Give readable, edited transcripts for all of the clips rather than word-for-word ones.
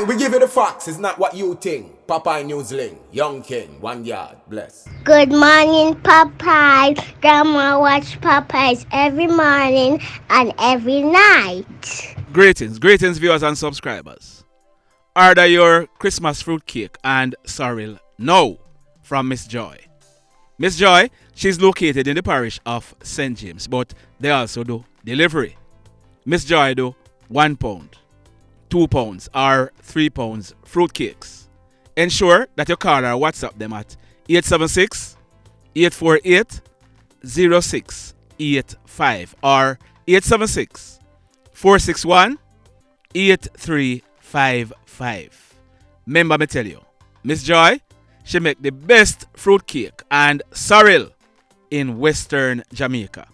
Aye, we give you the facts. It's not what you think. Popeye Newsling, Young King, 1 yard, bless. Good morning, Popeye. Grandma watch Popeyes every morning and every night. Greetings, viewers and subscribers. Order your Christmas fruit cake and sorrel now from Miss Joy. Miss Joy, she's located in the parish of St. James, but they also do delivery. Miss Joy do 1 pound, 2 pounds, or 3 pounds fruit cakes. Ensure that you call or WhatsApp them at 876-848-0685 or 876-461-8355. Remember me tell you, Miss Joy, she make the best fruit cake and sorrel in Western Jamaica.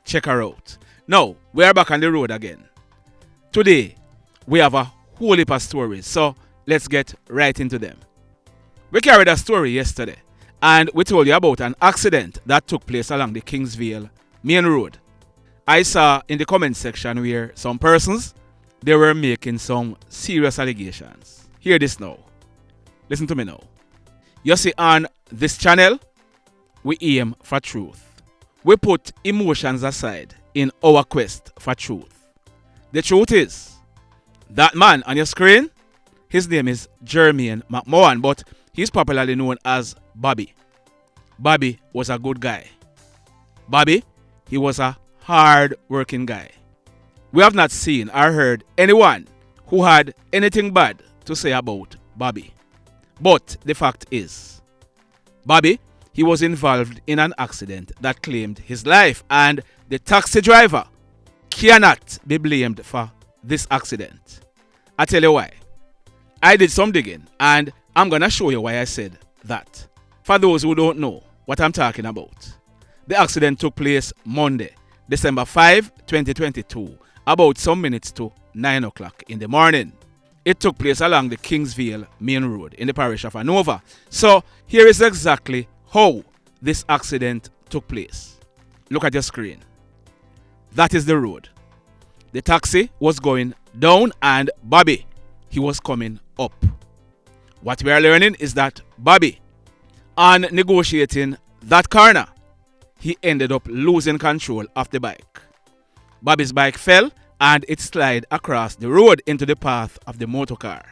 Check her out. Now, we are back on the road again. Today, we have a whole heap of stories, so let's get right into them. We carried a story yesterday, and we told you about an accident that took place along the Kingsville main road. I saw in the comment section where some persons, they were making some serious allegations. Hear this now. Listen to me now. You see, on this channel, we aim for truth. We put emotions aside in our quest for truth. The truth is, that man on your screen, his name is Jermaine McMahon, but he's popularly known as Bobby. Bobby was a good guy. Bobby, he was a hard-working guy. We have not seen or heard anyone who had anything bad to say about Bobby. But the fact is, Bobby, he was involved in an accident that claimed his life, and the taxi driver cannot be blamed for this accident. I tell you why. I did some digging, and I'm gonna show you why I said that. For those who don't know what I'm talking about, the accident took place Monday, December 5, 2022, about some minutes to 9 o'clock in the morning. It took place along the Kingsville main road in the parish of Hanover. So here is exactly how this accident took place. Look at your screen. That is the road. The taxi was going down and Bobby, he was coming up. What we are learning is that Bobby, on negotiating that corner, he ended up losing control of the bike. Bobby's bike fell and it slid across the road into the path of the motor car.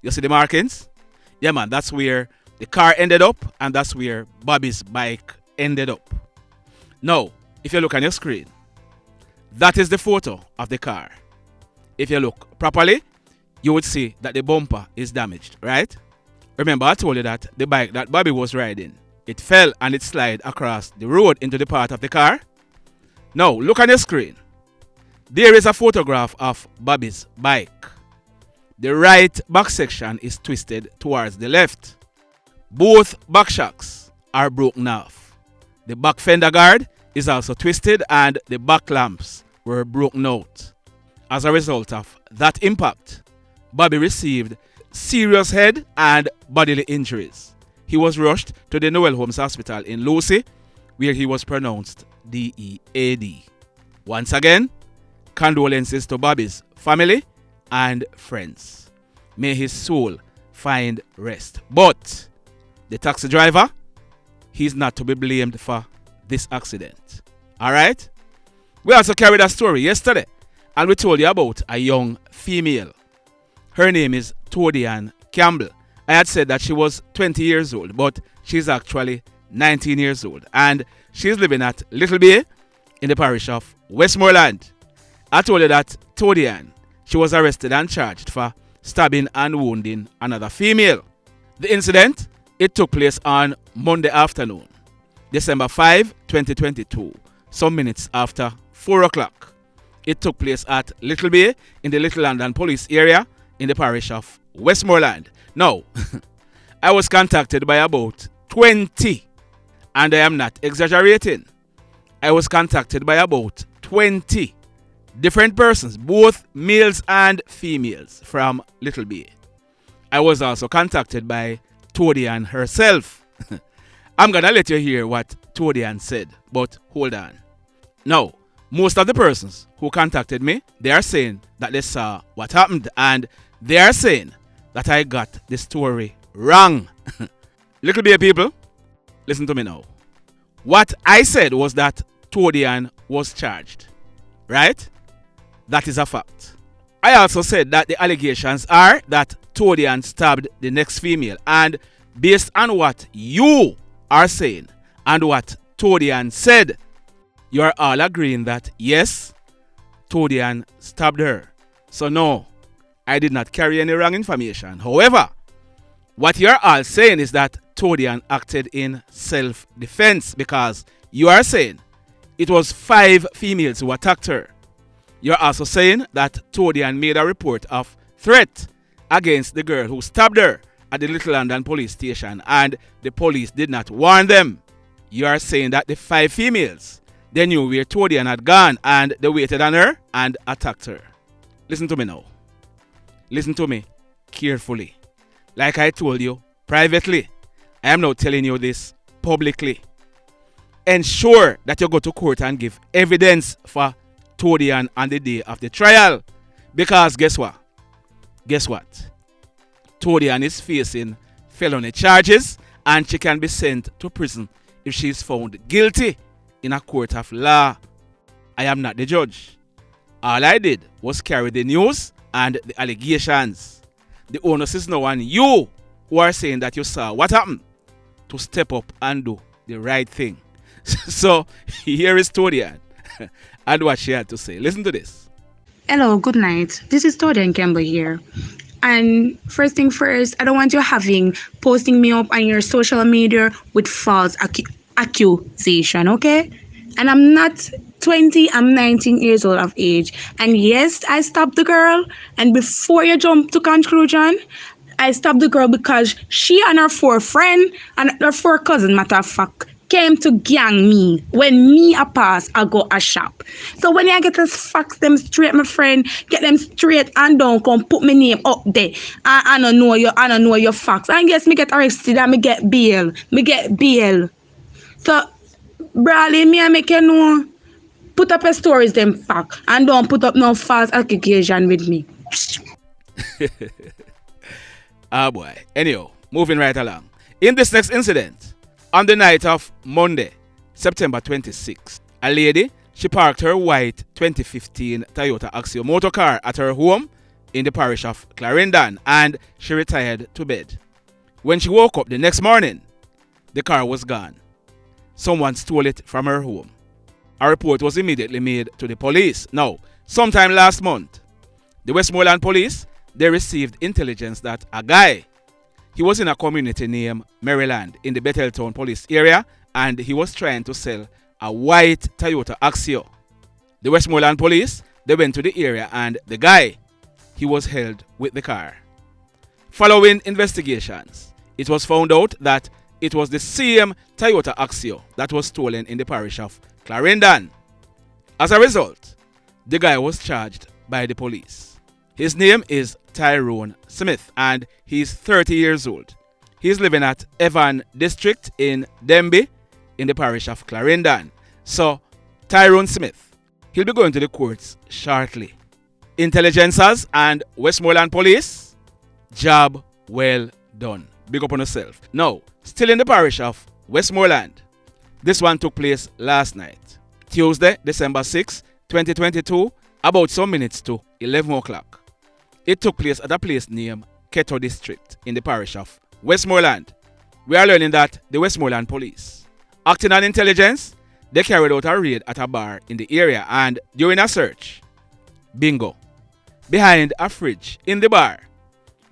You see the markings? Yeah man, that's where the car ended up and that's where Bobby's bike ended up. Now, if you look on your screen, that is the photo of the car. If you look properly, you would see that the bumper is damaged, right? Remember I told you that the bike that Bobby was riding, it fell and it slid across the road into the part of the car. Now, look on your screen. There is a photograph of Bobby's bike. The right back section is twisted towards the left. Both back shocks are broken off. The back fender guard is also twisted and the back lamps were broken out. As a result of that impact, Bobby received serious head and bodily injuries. He was rushed to the Noel Holmes Hospital in Lucy, where he was pronounced DEAD. Once again, condolences to Bobby's family and friends. May his soul find rest. But the taxi driver, he's not to be blamed for this accident. Alright? We also carried a story yesterday and we told you about a young female. Her name is Todian Campbell. I had said that she was 20 years old, but she's actually 19 years old. And she's living at Little Bay in the parish of Westmoreland. I told you that Todian, she was arrested and charged for stabbing and wounding another female. The incident, it took place on Monday afternoon, December 5, 2022, some minutes after 4 o'clock. It took place at Little Bay in the Little London police area in the parish of Westmoreland. Now, I was contacted by about 20, and I am not exaggerating. I was contacted by about 20 different persons, both males and females from Little Bay. I was also contacted by Todian herself. I'm gonna let you hear what Todian said, but hold on. Now, most of the persons who contacted me, they are saying that they saw what happened and they are saying that I got the story wrong. Little bit people, listen to me now. What I said was that Todian was charged, right? That is a fact. I also said that the allegations are that Todian stabbed the next female, and based on what you are saying and what Todian said, you are all agreeing that yes, Todian stabbed her. So no, I did not carry any wrong information. However, what you are all saying is that Todian acted in self-defense, because you are saying it was 5 females who attacked her. You are also saying that Todian made a report of threat against the girl who stabbed her at the Little London police station, and the police did not warn them. You are saying that the 5 females, they knew where Todian had gone and they waited on her and attacked her. Listen to me now. Listen to me carefully. Like I told you privately, I am now telling you this publicly. Ensure that you go to court and give evidence for Todian on the day of the trial. Because guess what? Guess what? Todian is facing felony charges and she can be sent to prison if she is found guilty in a court of law. I am not the judge. All I did was carry the news and the allegations. The onus is now on you who are saying that you saw what happened to step up and do the right thing. So here is Todian and what she had to say. Listen to this. Hello, good night. This is Todian Campbell here. And first thing first, I don't want you posting me up on your social media with false accusation, okay? And I'm not 20, I'm 19 years old of age. And yes, I stopped the girl. And before you jump to conclusion, I stopped the girl because she and her 4 friends and her 4 cousins, matter of fact, came to gang me. When me a pass, I go a shop. So when I get this facts them straight, my friend, get them straight and don't come put my name up there. I don't know your facts. And yes, me get arrested and me get bail. So Bradley, me I make you know, put up a stories them fact and don't put up no false accusation with me. Ah boy. Anyhow, moving right along. In this next incident, on the night of Monday, September 26, a lady, she parked her white 2015 Toyota Axio motor car at her home in the parish of Clarendon and she retired to bed. When she woke up the next morning, the car was gone. Someone stole it from her home. A report was immediately made to the police. Now, sometime last month, the Westmoreland police, they received intelligence that a guy, he was in a community named Maryland in the Betheltown police area and he was trying to sell a white Toyota Axio. The Westmoreland police, they went to the area and the guy, he was held with the car. Following investigations, it was found out that it was the same Toyota Axio that was stolen in the parish of Clarendon. As a result, the guy was charged by the police. His name is Tyrone Smith and he's 30 years old. He's living at Evan District in Denby in the parish of Clarendon. So, Tyrone Smith, he'll be going to the courts shortly. Intelligencers and Westmoreland police, job well done. Big up on yourself. Now, still in the parish of Westmoreland, this one took place last night, Tuesday, December 6, 2022, about some minutes to 11 o'clock. It took place at a place named Keto District in the parish of Westmoreland. We are learning that the Westmoreland police, acting on intelligence, they carried out a raid at a bar in the area and during a search, bingo, behind a fridge in the bar,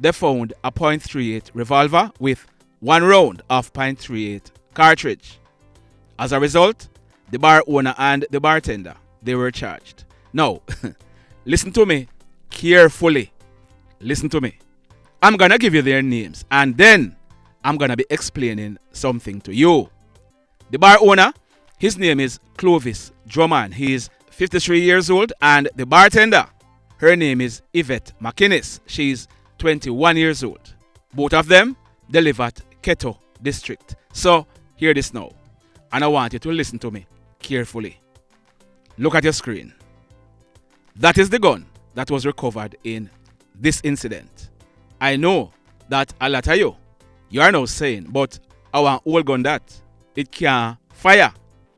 they found a .38 revolver with 1 round of .38 cartridge. As a result, the bar owner and the bartender, they were charged. Now, listen to me carefully. Listen to me. I'm going to give you their names and then I'm going to be explaining something to you. The bar owner, his name is Clovis Drummond. He is 53 years old and the bartender, her name is Yvette McInnis. She's 21 years old. Both of them, they live at Keto District. So, hear this now. And I want you to listen to me carefully. Look at your screen. That is the gun that was recovered in this incident. I know that a lot of you are now saying, but our old gun that, it can fire.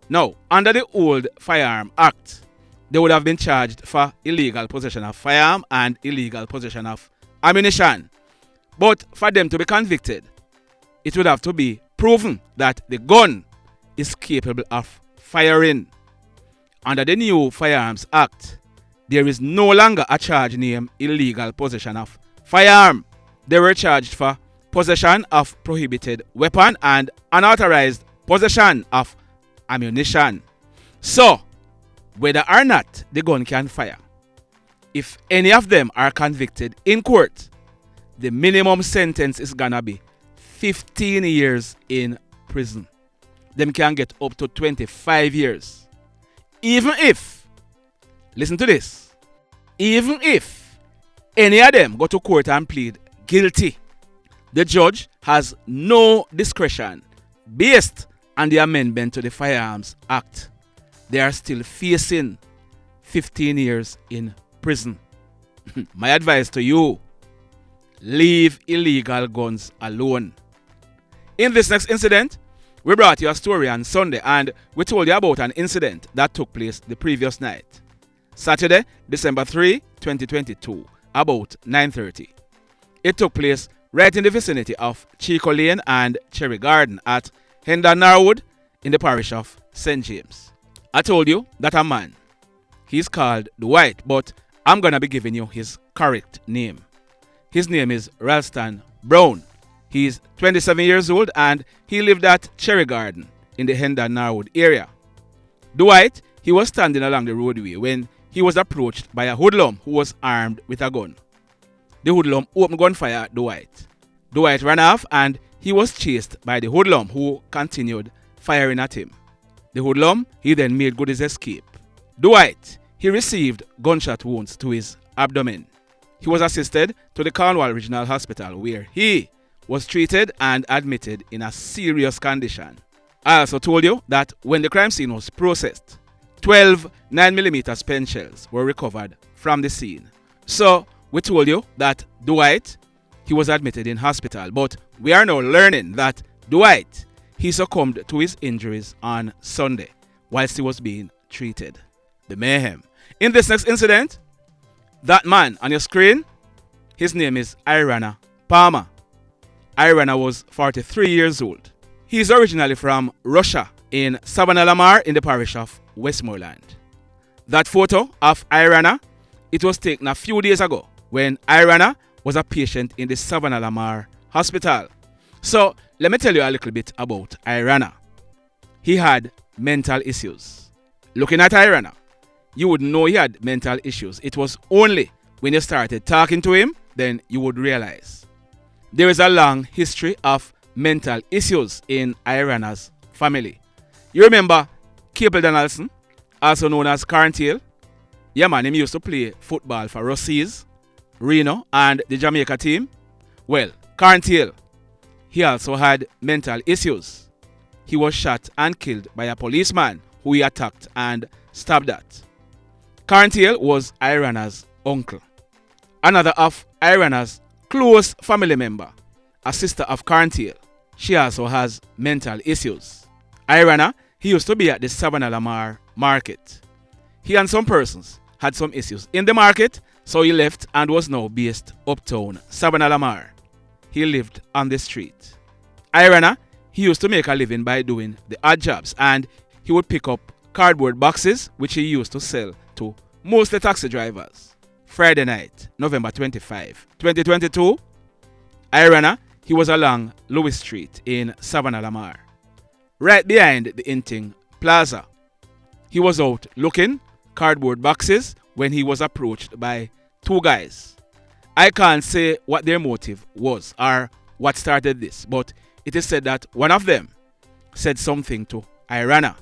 Now, under the old Firearm Act, they would have been charged for illegal possession of firearm and illegal possession of ammunition. But for them to be convicted, it would have to be proven that the gun is capable of firing. Under the new Firearms Act, there is no longer a charge named illegal possession of firearm. They were charged for possession of prohibited weapon and unauthorized possession of ammunition. So, whether or not the gun can fire, if any of them are convicted in court, the minimum sentence is gonna be 15 years in prison. Them can get up to 25 years. Even if, listen to this, even if any of them go to court and plead guilty, the judge has no discretion based on the amendment to the Firearms Act. They are still facing 15 years in prison. My advice to you, leave illegal guns alone. In this next incident, we brought you a story on Sunday and we told you about an incident that took place the previous night. Saturday, December 3, 2022, about 9:30. It took place right in the vicinity of Chico Lane and Cherry Garden at Hendon Norwood in the parish of St. James. I told you that a man, he's called DWIGHT, but I'm going to be giving you his correct name. His name is Ralston Brown. He's 27 years old and he lived at Cherry Garden in the Hendon Norwood area. DWIGHT, he was standing along the roadway when he was approached by a hoodlum who was armed with a gun. The hoodlum opened gunfire at DWIGHT. DWIGHT ran off and he was chased by the hoodlum who continued firing at him. The hoodlum, he then made good his escape. DWIGHT, he received gunshot wounds to his abdomen. He was assisted to the Cornwall Regional Hospital where he was treated and admitted in a serious condition. I also told you that when the crime scene was processed, 12 9mm pen shells were recovered from the scene. So we told you that DWIGHT, he was admitted in hospital, but we are now learning that DWIGHT, he succumbed to his injuries on Sunday whilst he was being treated. The mayhem. In this next incident, that man on your screen, his name is Irana Palmer. Irana was 43 years old. He is originally from Russia in Savannah Lamar in the parish of Westmoreland. That photo of Irana, it was taken a few days ago when Irana was a patient in the Savannah Lamar hospital. So let me tell you a little bit about Irana. He had mental issues. Looking at Irana, you would know he had mental issues. It was only when you started talking to him, then you would realize. There is a long history of mental issues in Irana's family. You remember Cable Donaldson, also known as Carntail? Yeah man, he used to play football for Rossies, Reno and the Jamaica team. Well, Carntail, he also had mental issues. He was shot and killed by a policeman who he attacked and stabbed at. Carntail was Irana's uncle. Another of Irana's close family member, a sister of Carntail, she also has mental issues. Irana, he used to be at the Savannah Lamar market. He and some persons had some issues in the market, so he left and was now based uptown Savannah Lamar. He lived on the street. Irana, he used to make a living by doing the odd jobs and he would pick up cardboard boxes which he used to sell to mostly taxi drivers. Friday night, November 25, 2022, Irana, he was along Lewis Street in Savannah Lamar, right behind the Inting Plaza. He was out looking cardboard boxes when he was approached by two guys. I can't say what their motive was or what started this, but it is said that one of them said something to Irana.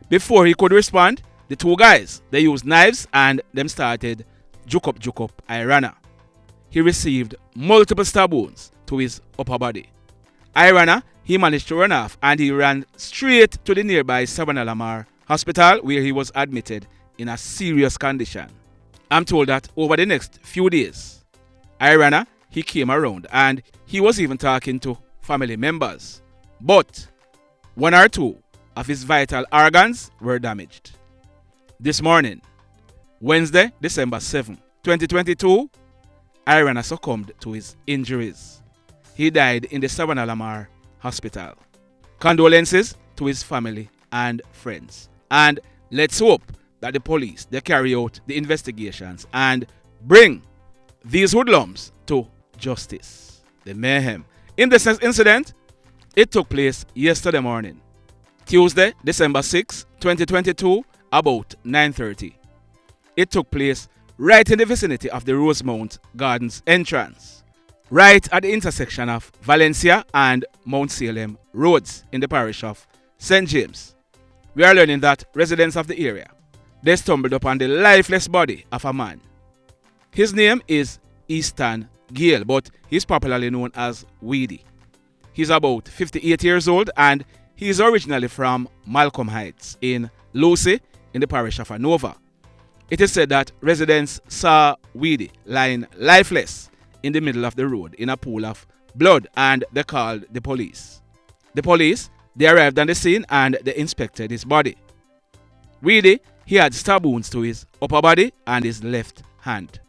Before he could respond, the two guys, they used knives and them started juke up Irana. He received multiple stab wounds to his upper body. Irana, he managed to run off and he ran straight to the nearby Savannah Lamar hospital where he was admitted in a serious condition. I'm told that over the next few days, Irana, he came around and he was even talking to family members. But one or two of his vital organs were damaged. This morning, Wednesday, December 7, 2022, Irana succumbed to his injuries. He died in the Savannah hospital. Condolences to his family and friends. And let's hope that the police, they carry out the investigations and bring these hoodlums to justice. The mayhem. In this incident, it took place yesterday morning, Tuesday, December 6, 2022, about 9:30. It took place right in the vicinity of the Rosemont Gardens entrance, right at the intersection of Valencia and Mount Salem roads in the parish of St. James. We are learning that residents of the area, they stumbled upon the lifeless body of a man. His name is Easton Gayle, but he's popularly known as Weedy. He's about 58 years old and he is originally from Malcolm Heights in Lucy in the parish of Hanover. It is said that residents saw Weedy lying lifeless in the middle of the road in a pool of blood and they called the police. The police, they arrived on the scene and they inspected his body. Weedy, he had stab wounds to his upper body and his left hand.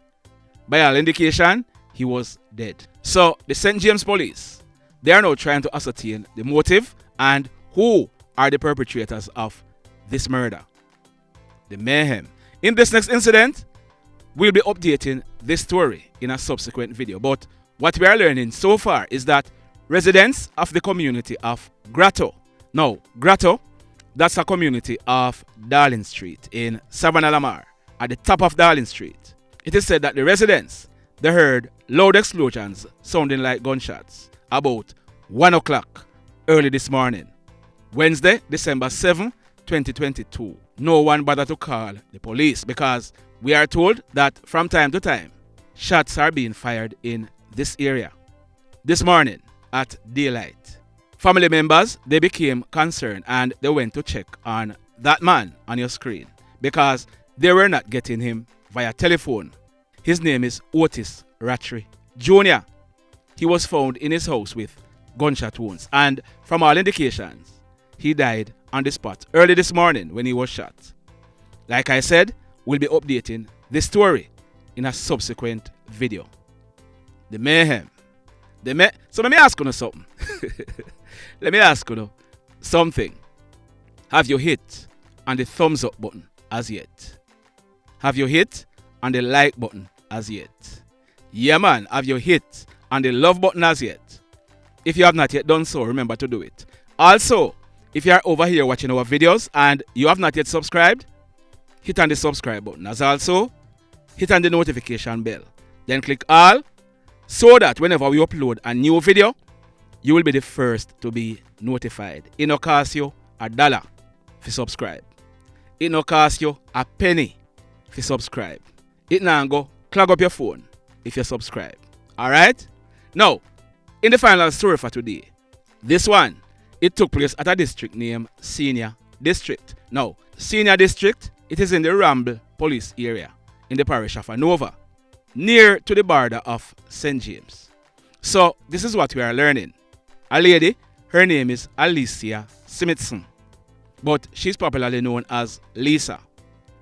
By all indication, he was dead. So the St. James police, they are now trying to ascertain the motive and who are the perpetrators of this murder. The mayhem. In this next incident, we'll be updating this story in a subsequent video. But what we are learning so far is that residents of the community of Grotto. Now, Grotto, that's a community of Darling Street in Savannah, Lamar, at the top of Darling Street. It is said that the residents, they heard loud explosions sounding like gunshots about 1 o'clock early this morning, Wednesday, December 7, 2022. No one bothered to call the police because we are told that from time to time, shots are being fired in this area. This morning at daylight, family members, they became concerned and they went to check on that man on your screen because they were not getting him via telephone. His name is Otis Rattary Jr. He was found in his house with gunshot wounds and from all indications, he died on the spot early this morning when he was shot. Like I said, we'll be updating this story in a subsequent video. The mayhem. So let me ask you something. Let me ask you something. Have you hit on the thumbs up button as yet? Have you hit on the like button as yet? Yeah man, have you hit on the love button as yet? If you have not yet done so, remember to do it. Also, if you are over here watching our videos and you have not yet subscribed, hit on the subscribe button. As also, hit on the notification bell. Then click all so that whenever we upload a new video, you will be the first to be notified. It no cost you $1 for subscribe. It no cost you a penny for subscribe. It now go clog up your phone if you subscribe. Alright? Now, in the final story for today, this one, it took place at a district named Senior District. Now, Senior District, it is in the Ramble police area in the parish of Hanover, near to the border of St. James. So, this is what we are learning. A lady, her name is Alicia Smithson, but she's popularly known as Lisa.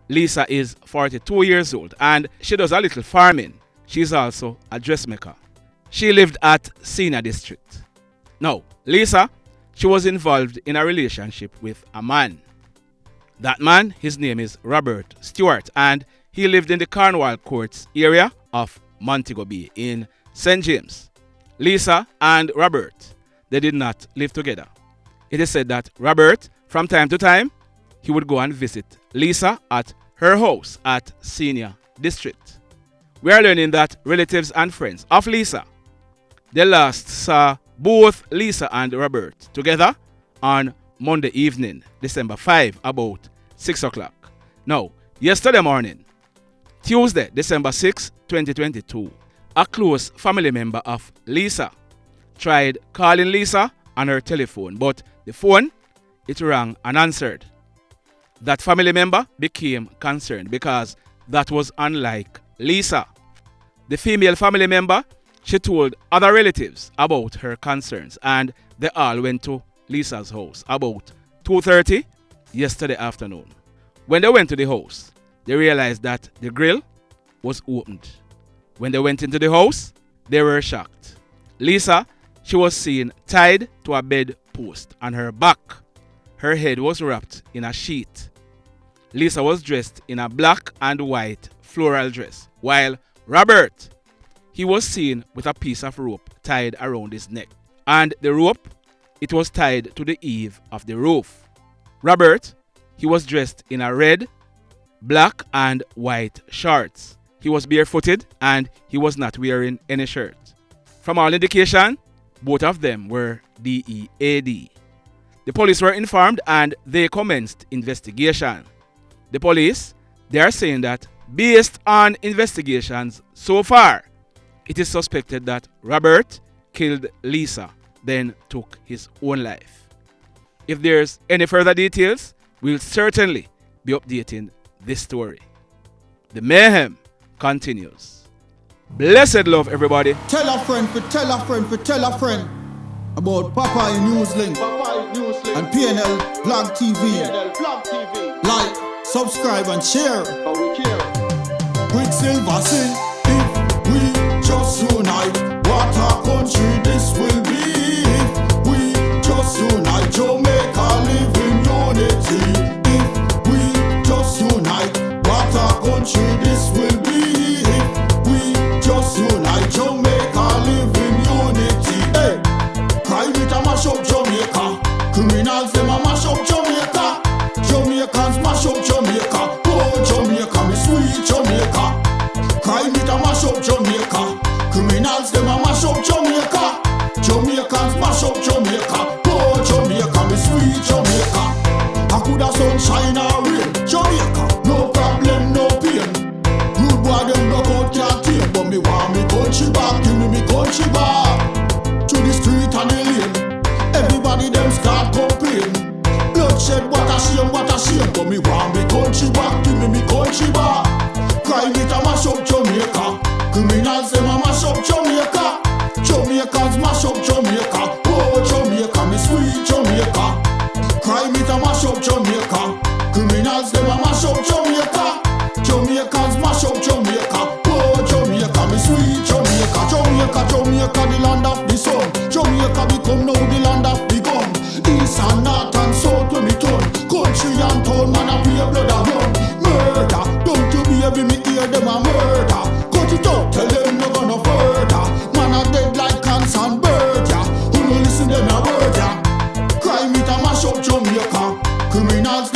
Lisa is 42 years old and she does a little farming. She's also a dressmaker. She lived at Senior District. Now, Lisa, she was involved in a relationship with a man. That man, his name is Robert Stewart, and he lived in the Cornwall Courts area of Montego Bay in St. James. Lisa and Robert, they did not live together. It is said that Robert, from time to time, he would go and visit Lisa at her house at Senior District. We are learning that relatives and friends of Lisa, they last saw both Lisa and Robert together on Monday evening, December 5, about 6 o'clock. Now, yesterday morning, Tuesday, December 6, 2022, a close family member of Lisa tried calling Lisa on her telephone, but the phone, it rang unanswered. That family member became concerned because that was unlike Lisa. The female family member, She told other relatives about her concerns and they all went to Lisa's house about 2:30 yesterday afternoon. When they went to the house, they realized that the grill was opened. When they went into the house, they were shocked. Lisa, she was seen tied to a bed post on her back. Her head was wrapped in a sheet. Lisa was dressed in a black and white floral dress, while Robert, he was seen with a piece of rope tied around his neck. And the rope, it was tied to the eave of the roof. Robert, he was dressed in a red, black and white shorts. He was barefooted and he was not wearing any shirt. From all indication, both of them were DEAD. The police were informed and they commenced investigation. The police, they are saying that based on investigations so far, it is suspected that Robert killed Lisa, then took his own life. If there's any further details, we'll certainly be updating this story. The mayhem continues. Blessed love, everybody. Tell a friend for tell a friend for tell a friend about Popeye Newslink and PNL Blog TV. Like, subscribe and share. Quicksilver sing, if we just unite, what a country this will be. If we just unite, Jamaica live in unity. If we just unite, what a country this will be. If we just unite, Jamaica live in unity. Hey, crime it a mash up Jamaica. Criminals them a mash up Jamaica. Jamaicans mash up Jamaica. Oh Jamaica, me sweet Jamaica. Crime it a mash up Jamaica. Criminals them a mash up Jamaica. Jamaicans mash up Jamaica. Oh Jamaica, me sweet Jamaica. I coulda sunshine or rain. Jamaica, no problem, no pain. Rude boy them knock out can't tame, but me want me country back. Give me country back. To the street and the lane. Everybody them start complain. Bloodshed, what a shame, but me want me country back. Give me country back. Crime it a mash up Jamaica. Criminals them a mash up Jamaica. Jamaicans mash up Jamaica. Oh Jamaica, me sweet Jamaica. Crime it a mash up Jamaica. Criminals them a mash up Jamaica. Jamaicans mash up Jamaica. Oh Jamaica, me sweet Jamaica. Jamaica, Jamaica, the land of the sun. Jamaica become now the land of the gun. East and north and south when me turn. Country and town, man a pay blood a run. Murder, don't you baby me hear them a murder. Cut it out, tell them no gonna further. Man a dead like cans and bird, yeah. Who no listen them a word, yeah. Crime it a mash up Jamaica. Criminals